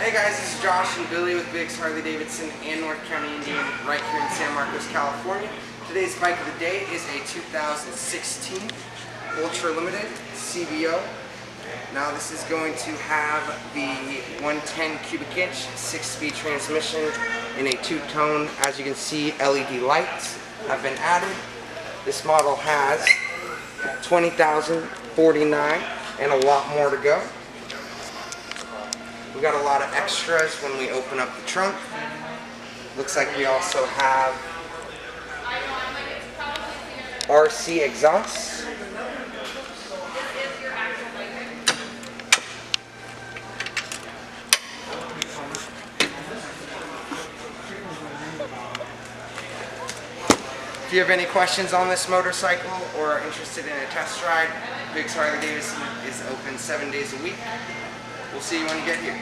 Hey guys, this is Josh and Billy with Biggs Harley Davidson and North County Indian right here in San Marcos, California. Today's bike of the day is a 2016 Ultra Limited CVO. Now this is going to have the 110 cubic inch 6-speed transmission in a two-tone. As you can see, LED lights have been added. This model has 20,049 and a lot more to go. We got a lot of extras when we open up the trunk. Looks like we also have RC exhausts. If you have any questions on this motorcycle or are interested in a test ride, Biggs Harley Davidson is open 7 days a week. We'll see you when you get here.